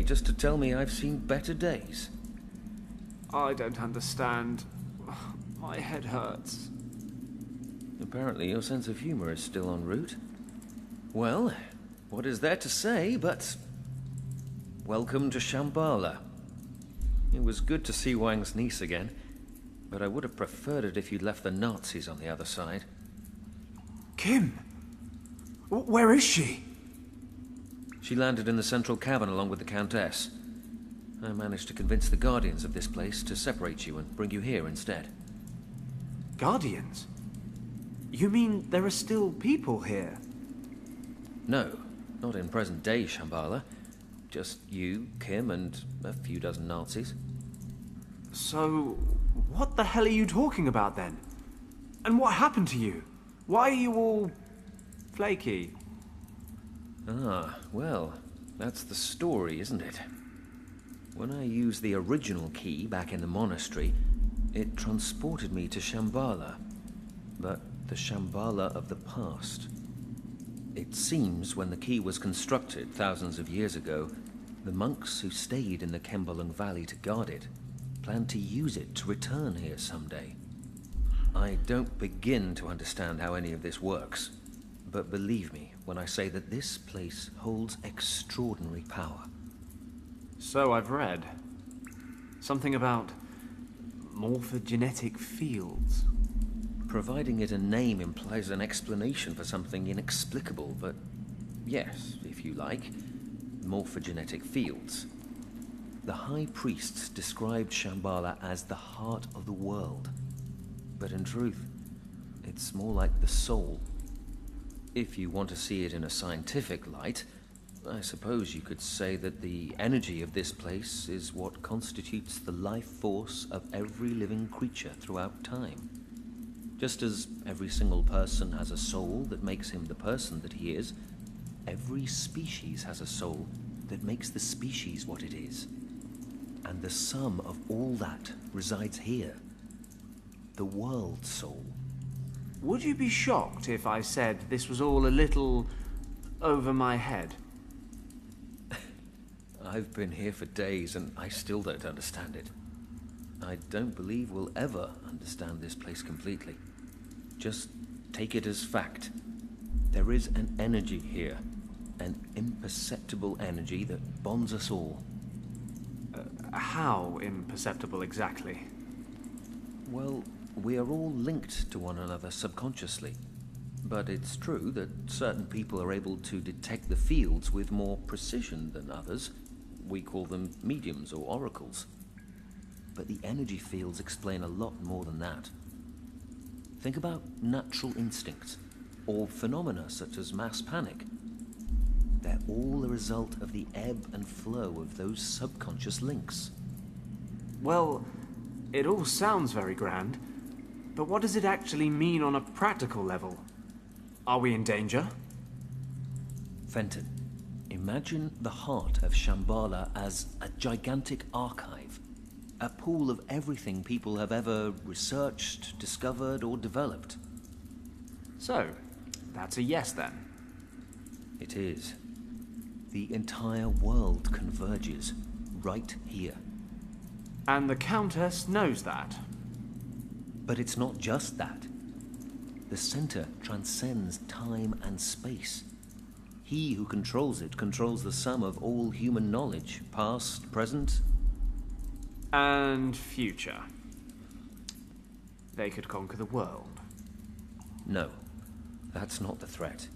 just to tell me I've seen better days. I don't understand. My head hurts. Apparently your sense of humor is still en route. Well, what is there to say but... welcome to Shambala. It was good to see Wang's niece again, but I would have preferred it if you'd left the Nazis on the other side. Kim! Where is she? She landed in the central cabin along with the Countess. I managed to convince the Guardians of this place to separate you and bring you here instead. Guardians? You mean there are still people here? No, not in present-day Shambhala. Just you, Kim, and a few dozen Nazis. So, what the hell are you talking about then? And what happened to you? Why are you all... flaky? Ah, well, that's the story, isn't it? When I used the original key back in the monastery, it transported me to Shambhala. But the Shambhala of the past. It seems when the key was constructed thousands of years ago, the monks who stayed in the Kembalung Valley to guard it planned to use it to return here someday. I don't begin to understand how any of this works, but believe me when I say that this place holds extraordinary power. So I've read. Something about morphogenetic fields. Providing it a name implies an explanation for something inexplicable, but yes, if you like, morphogenetic fields. The High Priests described Shambhala as the heart of the world, but in truth, it's more like the soul. If you want to see it in a scientific light, I suppose you could say that the energy of this place is what constitutes the life force of every living creature throughout time. Just as every single person has a soul that makes him the person that he is, every species has a soul that makes the species what it is. And the sum of all that resides here. The world soul. Would you be shocked if I said this was all a little over my head? I've been here for days and I still don't understand it. I don't believe we'll ever understand this place completely. Just take it as fact. There is an energy here, an imperceptible energy that bonds us all. How imperceptible exactly? Well, we are all linked to one another subconsciously. But it's true that certain people are able to detect the fields with more precision than others. We call them mediums or oracles. But the energy fields explain a lot more than that. Think about natural instincts, or phenomena such as mass panic. They're all a result of the ebb and flow of those subconscious links. Well, it all sounds very grand, but what does it actually mean on a practical level? Are we in danger? Fenton, imagine the heart of Shambhala as a gigantic archive. A pool of everything people have ever researched, discovered, or developed. So, that's a yes then. It is. The entire world converges right here. And the Countess knows that. But it's not just that. The center transcends time and space. He who controls it controls the sum of all human knowledge, past, present, and future. They could conquer the world. No, that's not the threat.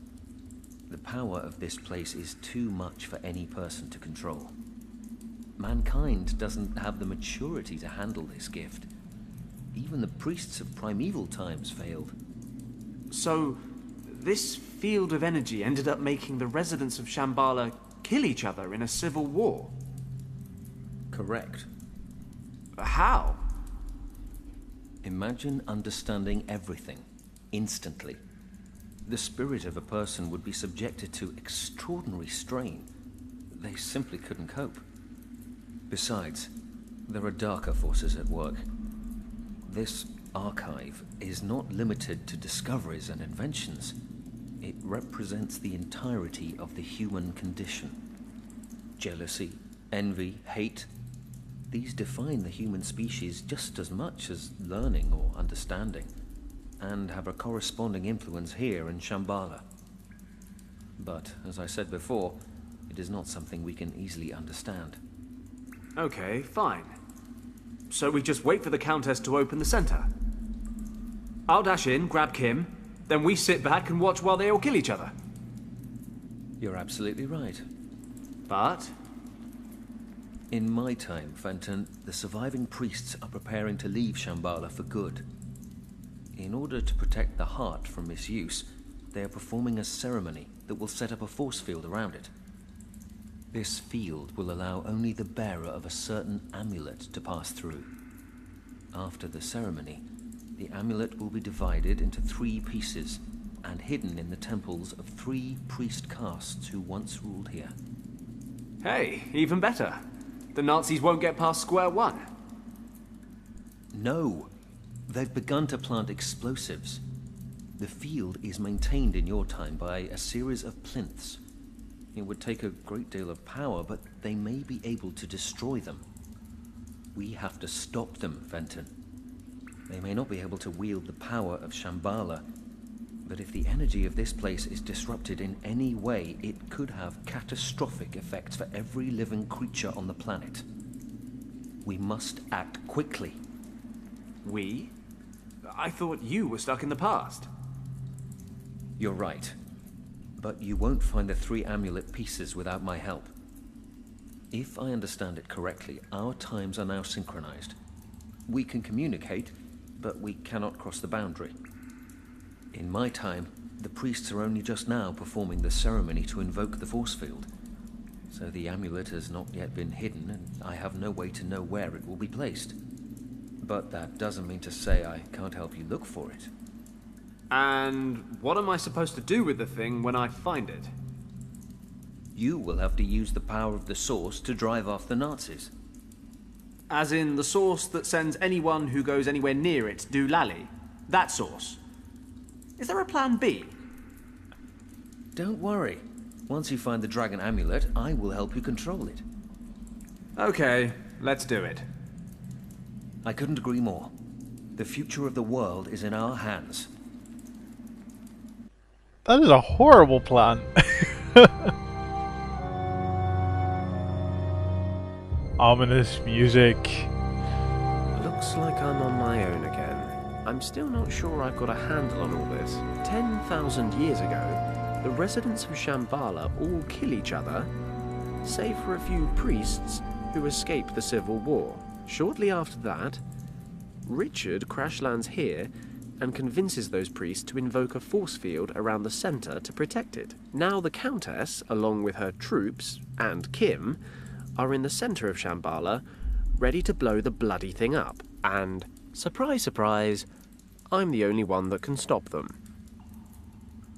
The power of this place is too much for any person to control. Mankind doesn't have the maturity to handle this gift. Even the priests of primeval times failed. So, this field of energy ended up making the residents of Shambhala kill each other in a civil war? Correct. How? Imagine understanding everything, instantly. The spirit of a person would be subjected to extraordinary strain. They simply couldn't cope. Besides, there are darker forces at work. This archive is not limited to discoveries and inventions. It represents the entirety of the human condition. Jealousy, envy, hate. These define the human species just as much as learning or understanding, and have a corresponding influence here in Shambala. But, as I said before, it is not something we can easily understand. Okay, fine. So we just wait for the Countess to open the center. I'll dash in, grab Kim, then we sit back and watch while they all kill each other. You're absolutely right. But in my time, Fenton, the surviving priests are preparing to leave Shambhala for good. In order to protect the heart from misuse, they are performing a ceremony that will set up a force field around it. This field will allow only the bearer of a certain amulet to pass through. After the ceremony, the amulet will be divided into 3 pieces and hidden in the temples of 3 priest castes who once ruled here. hey, even better. The Nazis won't get past square one. No, they've begun to plant explosives. The field is maintained in your time by a series of plinths. It would take a great deal of power, but they may be able to destroy them. We have to stop them, Fenton. They may not be able to wield the power of Shambhala, but if the energy of this place is disrupted in any way, it could have catastrophic effects for every living creature on the planet. We must act quickly. We? I thought you were stuck in the past. You're right. But you won't find the 3 amulet pieces without my help. If I understand it correctly, our times are now synchronized. We can communicate, but we cannot cross the boundary. In my time, the priests are only just now performing the ceremony to invoke the force field. So the amulet has not yet been hidden, and I have no way to know where it will be placed. But that doesn't mean to say I can't help you look for it. And what am I supposed to do with the thing when I find it? You will have to use the power of the source to drive off the Nazis. As in the source that sends anyone who goes anywhere near it doolally? That source? Is there a plan B? Don't worry. Once you find the dragon amulet, I will help you control it. Okay, let's do it. I couldn't agree more. The future of the world is in our hands. That is a horrible plan. Ominous music. Looks like I'm on my own again. I'm still not sure I've got a handle on all this. 10,000 years ago, the residents of Shambhala all kill each other, save for a few priests who escape the civil war. Shortly after that, Richard crash lands here and convinces those priests to invoke a force field around the center to protect it. Now the Countess, along with her troops, and Kim, are in the center of Shambhala, ready to blow the bloody thing up. And, surprise, surprise, I'm the only one that can stop them.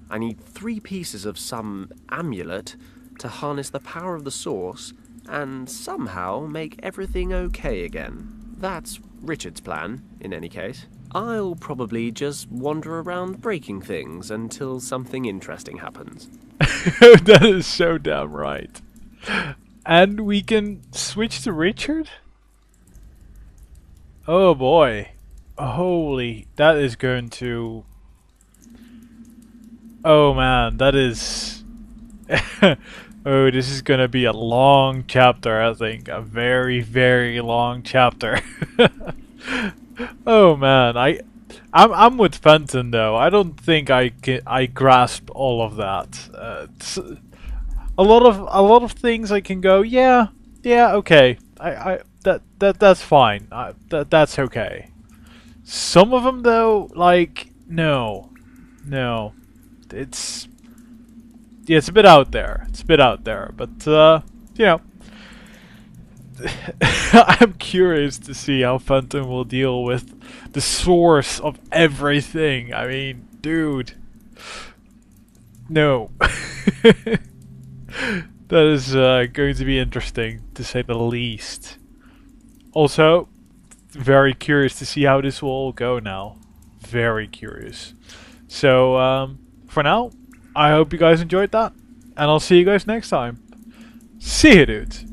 I need 3 pieces of some amulet to harness the power of the source and somehow make everything okay again. That's Richard's plan, in any case. I'll probably just wander around breaking things until something interesting happens. That is so damn right. And we can switch to Richard? Oh boy. Holy, that is going to... Oh man, that is... Oh, this is gonna be a long chapter, I think. A very, very long chapter. Oh man, I'm with Fenton though. I don't think I grasp all of that. A lot of things I can go, yeah, okay. That's fine. That's okay. Some of them though, like no. It's a bit out there. But you know. I'm curious to see how Phantom will deal with the source of everything. I mean, dude. No. That is going to be interesting, to say the least. Also, very curious to see how this will all go now. Very curious. So, for now, I hope you guys enjoyed that. And I'll see you guys next time. See you, dudes.